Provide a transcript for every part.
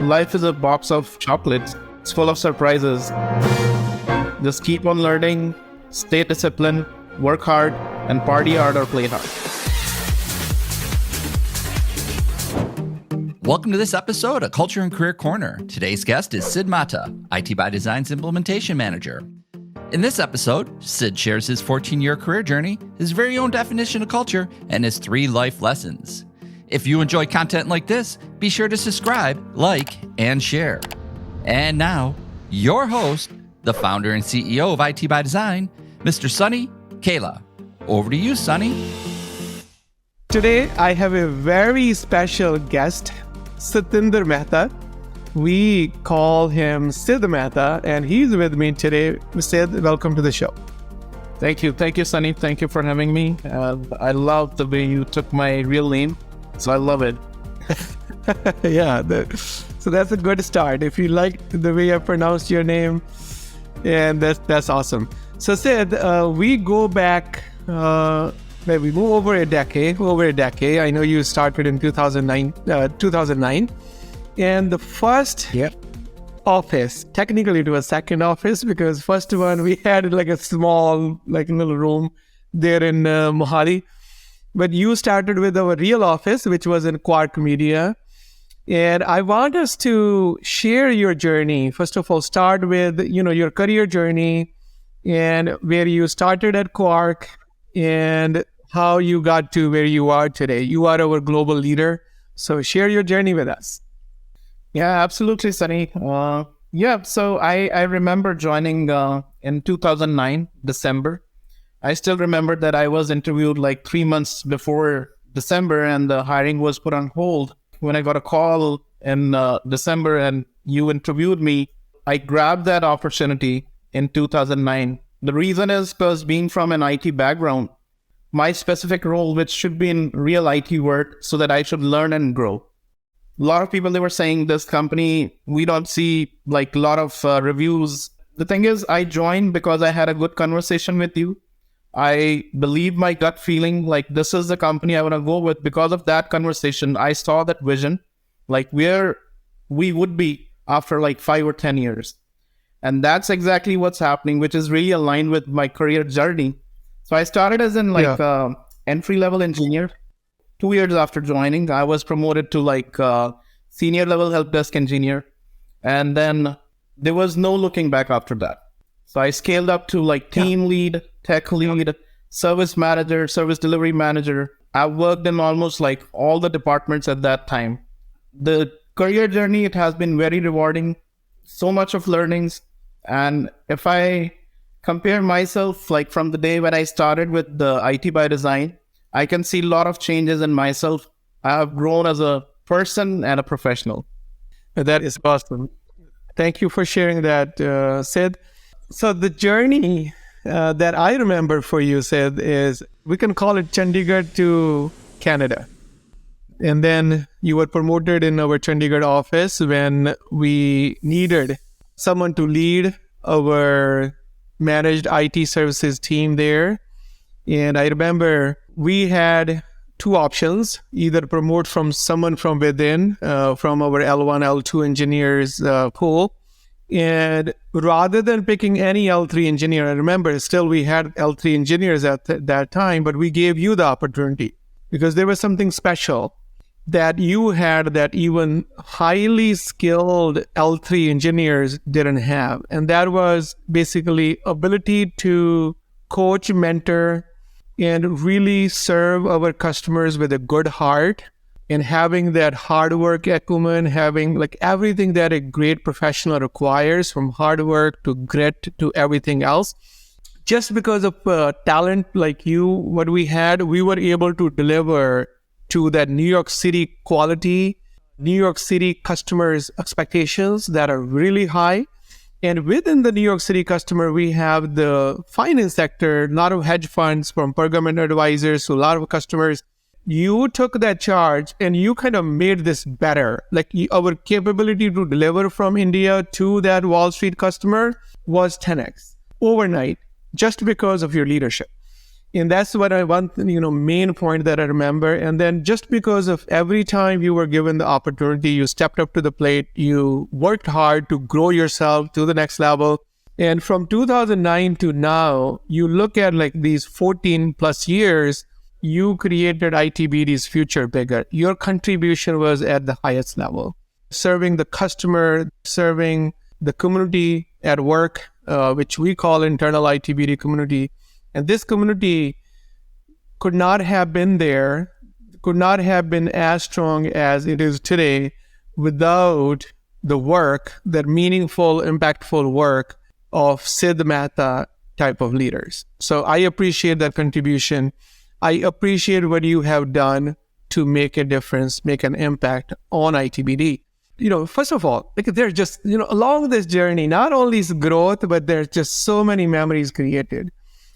life is a box of chocolates. It's full of surprises. Just keep on learning, stay disciplined, work hard, and party hard or play hard. Welcome to this episode of Culture and Career Corner. Today's guest is Sid Mehta, ITBD Design's Implementation Manager. In this episode, Sid shares his 14-year career journey, his very own definition of culture, and his 3 life lessons. If you enjoy content like this, be sure to subscribe, like, and share. And now, your host, the founder and CEO of ITBD Design, Mr. Sunny Kaila. Over to you, Sunny. Today, I have a very special guest, Sid Mehta. We call him Sid Mehta, and he's with me today. Sid, welcome to the show. Thank you, Sunny. Thank you for having me. I love the way you took my real name, so I love it. Yeah, so that's a good start. If you like the way I pronounced your name, and that's awesome. So Sid, we go back, maybe move over a decade. I know you started in 2009, and the first office, technically it was second office, because first one we had like a small, like little room there in Mohali. But you started with our real office, which was in Quark Media. And I want us to share your journey. First of all, start with, your career journey and where you started at Quark and how you got to where you are today. You are our global leader. So share your journey with us. Yeah, absolutely, Sunny. So I remember joining in 2009, December. I still remember that I was interviewed like 3 months before December and the hiring was put on hold. When I got a call in December and you interviewed me, I grabbed that opportunity in 2009. The reason is because being from an IT background, my specific role, which should be in real IT work so that I should learn and grow. A lot of people, they were saying this company, we don't see like a lot of reviews. The thing is, I joined because I had a good conversation with you. I believe my gut feeling, like this is the company I want to go with. Because of that conversation, I saw that vision, like where we would be after like 5 or 10 years. And that's exactly what's happening, which is really aligned with my career journey. So I started as an entry-level engineer. 2 years after joining, I was promoted to like senior level help desk engineer. And then there was no looking back after that. So I scaled up to like team lead, tech lead, service manager, service delivery manager. I worked in almost like all the departments at that time. The career journey, it has been very rewarding, so much of learnings. And if I compare myself, like from the day when I started with the ITBD Design, I can see a lot of changes in myself. I have grown as a person and a professional. That is awesome. Thank you for sharing that, Sid. So the journey that I remember for you, Sid, is we can call it Chandigarh to Canada. And then you were promoted in our Chandigarh office when we needed someone to lead our managed IT services team there. And I remember we had 2 options, either promote from someone from within, from our L1, L2 engineers pool. And rather than picking any L3 engineer, I remember still we had L3 engineers at that time, but we gave you the opportunity because there was something special that you had that even highly skilled L3 engineers didn't have. And that was basically ability to coach, mentor, and really serve our customers with a good heart, and having that hard work acumen, having like everything that a great professional requires, from hard work to grit to everything else. Just because of talent like you, what we had, we were able to deliver to that New York City quality, New York City customers' expectations that are really high. And within the New York City customer, we have the finance sector, a lot of hedge funds from Pergament advisors to a lot of customers. You took that charge and you kind of made this better. Like our capability to deliver from India to that Wall Street customer was 10x overnight, just because of your leadership. And that's what I want, main point that I remember. And then just because of every time you were given the opportunity, you stepped up to the plate, you worked hard to grow yourself to the next level. And from 2009 to now, you look at like these 14 plus years, you created ITBD's future bigger. Your contribution was at the highest level, serving the customer, serving the community at work, which we call internal ITBD community. And this community could not have been there, could not have been as strong as it is today without the work, that meaningful, impactful work of Sid Mehta type of leaders. So I appreciate that contribution. I appreciate what you have done to make a difference, make an impact on ITBD. First of all, there's just, along this journey, not only is growth, but there's just so many memories created.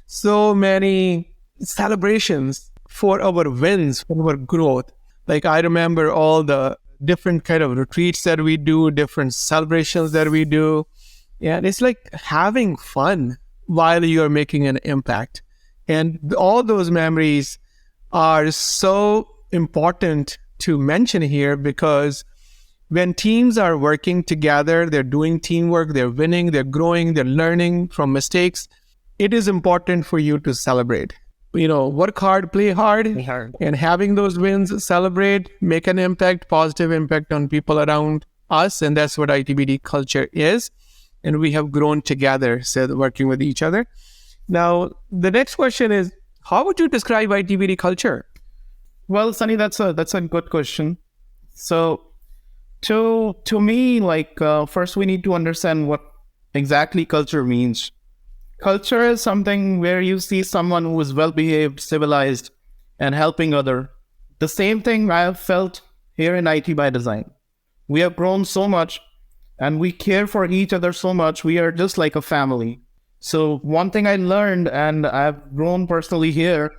So many celebrations for our wins, for our growth. Like I remember all the different kind of retreats that we do, different celebrations that we do. And it's like having fun while you're making an impact. And all those memories are so important to mention here, because when teams are working together, they're doing teamwork, they're winning, they're growing, they're learning from mistakes. It is important for you to celebrate. Work hard, play hard, and having those wins, celebrate, make an impact, positive impact on people around us. And that's what ITBD culture is. And we have grown together, working with each other. Now, the next question is, how would you describe ITBD culture? Well, Sunny, that's a good question. So to me, first we need to understand what exactly culture means. Culture is something where you see someone who is well-behaved, civilized, and helping other. The same thing I have felt here in IT by Design. We have grown so much and we care for each other so much. We are just like a family. So one thing I learned, and I've grown personally here,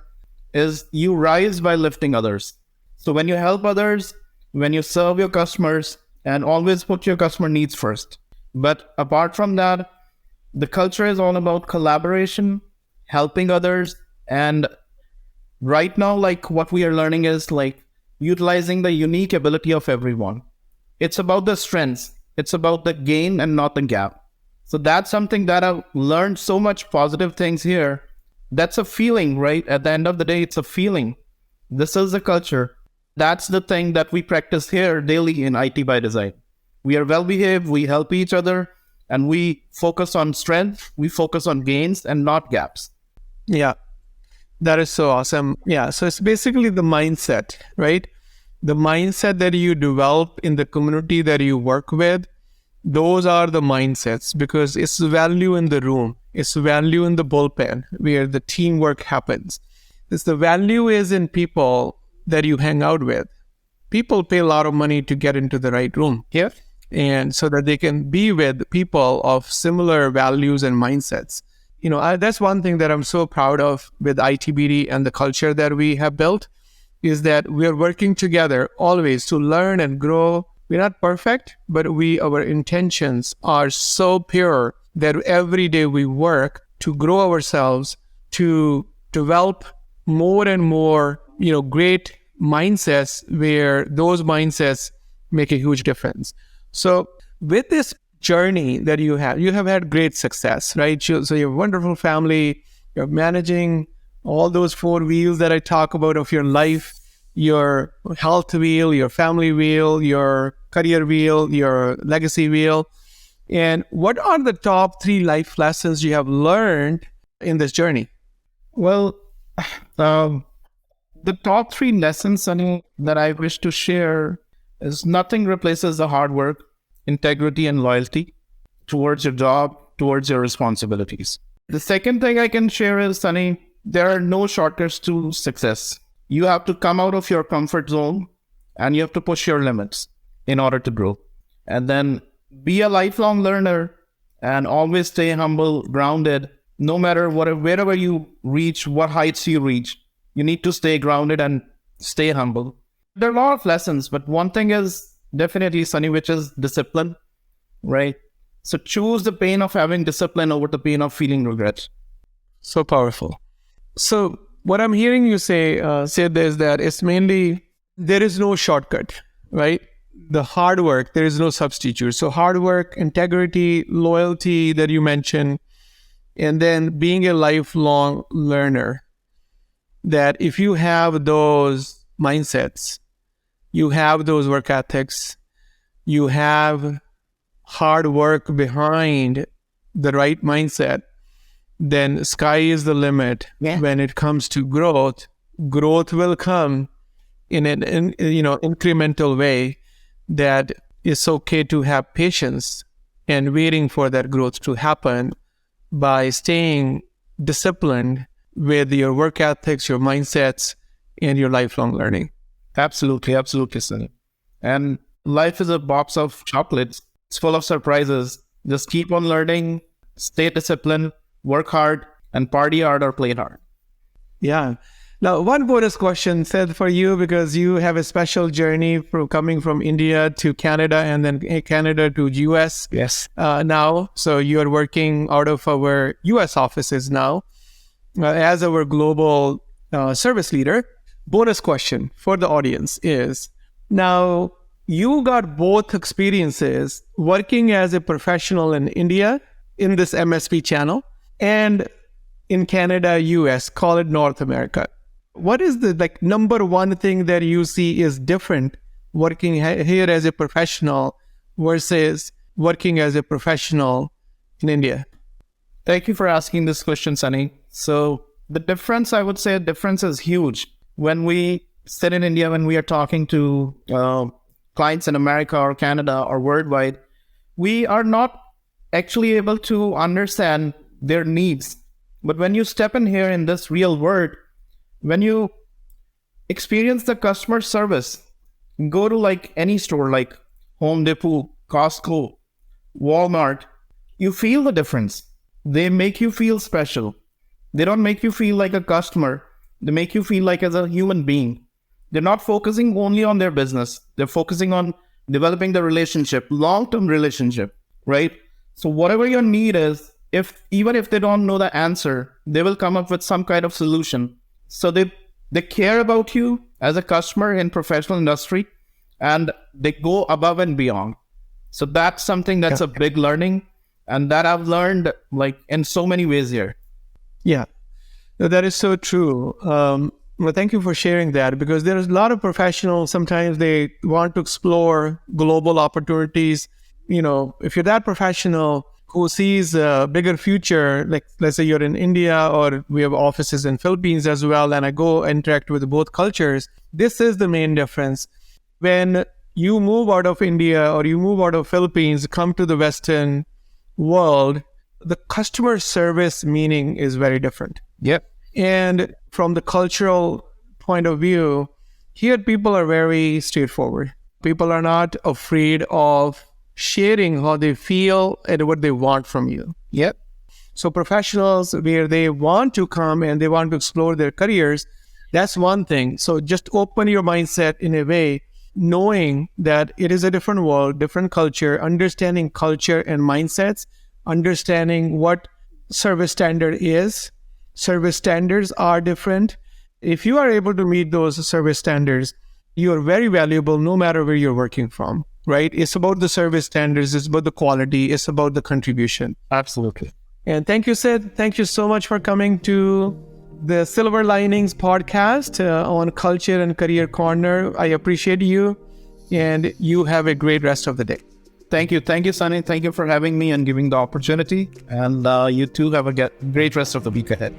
is you rise by lifting others. So when you help others, when you serve your customers, and always put your customer needs first. But apart from that, the culture is all about collaboration, helping others, and right now, what we are learning is utilizing the unique ability of everyone. It's about the strengths. It's about the gain and not the gap. So that's something that I've learned so much positive things here. That's a feeling, right? At the end of the day, it's a feeling. This is the culture. That's the thing that we practice here daily in IT by Design. We are well-behaved, we help each other, and we focus on strength, we focus on gains and not gaps. Yeah, that is so awesome. Yeah, so it's basically the mindset, right? The mindset that you develop in the community that you work with, those are the mindsets, because it's value in the room. It's value in the bullpen where the teamwork happens. It's the value is in people that you hang out with. People pay a lot of money to get into the right room. Yeah. And so that they can be with people of similar values and mindsets. That's one thing that I'm so proud of with ITBD and the culture that we have built, is that we are working together always to learn and grow. We're not perfect, but our intentions are so pure that every day we work to grow ourselves, to develop more and more, great mindsets where those mindsets make a huge difference. So with this journey that you have had great success, right? So you have a wonderful family, you're managing all those four wheels that I talk about of your life, your health wheel, your family wheel, your career wheel, your legacy wheel. And what are the top 3 life lessons you have learned in this journey? Well, the top 3 lessons, Sunny, that I wish to share is nothing replaces the hard work, integrity, and loyalty towards your job, towards your responsibilities. The second thing I can share is, Sunny, there are no shortcuts to success. You have to come out of your comfort zone and you have to push your limits in order to grow. And then be a lifelong learner and always stay humble, grounded, no matter wherever you reach, what heights you reach. You need to stay grounded and stay humble. There are a lot of lessons, but one thing is definitely, Sunny, which is discipline, right? So choose the pain of having discipline over the pain of feeling regret. So powerful. So what I'm hearing you say, Sid, is that it's mainly there is no shortcut, right? The hard work, there is no substitute. So hard work, integrity, loyalty that you mentioned, and then being a lifelong learner, that if you have those mindsets, you have those work ethics, you have hard work behind the right mindset, then sky is the limit. When it comes to growth. Growth will come in an incremental way. That it's okay to have patience and waiting for that growth to happen by staying disciplined with your work ethics, your mindsets, and your lifelong learning. Absolutely, absolutely, Sunny. And life is a box of chocolates. It's full of surprises. Just keep on learning, stay disciplined, work hard, and party hard or play hard. Yeah. Now, one bonus question, Sid, for you, because you have a special journey from coming from India to Canada and then Canada to US. Yes. Now, so you are working out of our US offices now as our global service leader. Bonus question for the audience is, now you got both experiences working as a professional in India in this MSP channel and in Canada, US, call it North America. What is the number one thing that you see is different working here as a professional versus working as a professional in India? Thank you for asking this question, Sunny. So the difference, I would say, difference is huge. When we sit in India, when we are talking to clients in America or Canada or worldwide, we are not actually able to understand their needs. But when you step in here in this real world, when you experience the customer service, go to any store like Home Depot, Costco, Walmart, you feel the difference. They make you feel special. They don't make you feel like a customer. They make you feel like as a human being. They're not focusing only on their business. They're focusing on developing the relationship, long-term relationship, right? So whatever your need is, even if they don't know the answer, they will come up with some kind of solution. So they care about you as a customer in professional industry, and they go above and beyond. So that's something that's a big learning, and that I've learned in so many ways here. Yeah, no, that is so true. Well, thank you for sharing that, because there's a lot of professionals, sometimes they want to explore global opportunities. If you're that professional who sees a bigger future, like let's say you're in India or we have offices in Philippines as well, and I go interact with both cultures, this is the main difference. When you move out of India or you move out of Philippines, come to the Western world, the customer service meaning is very different. Yep. And from the cultural point of view, here people are very straightforward. People are not afraid of sharing how they feel and what they want from you. Yep. So professionals where they want to come and they want to explore their careers, that's one thing. So just open your mindset in a way, knowing that it is a different world, different culture, understanding culture and mindsets, understanding what service standard is. Service standards are different. If you are able to meet those service standards, you are very valuable no matter where you're working from. Right? It's about the service standards. It's about the quality. It's about the contribution. Absolutely. And thank you, Sid. Thank you so much for coming to the Silver Linings podcast on Culture and Career Corner. I appreciate you, and you have a great rest of the day. Thank you. Thank you, Sunny. Thank you for having me and giving the opportunity. And you too have a great rest of the week ahead.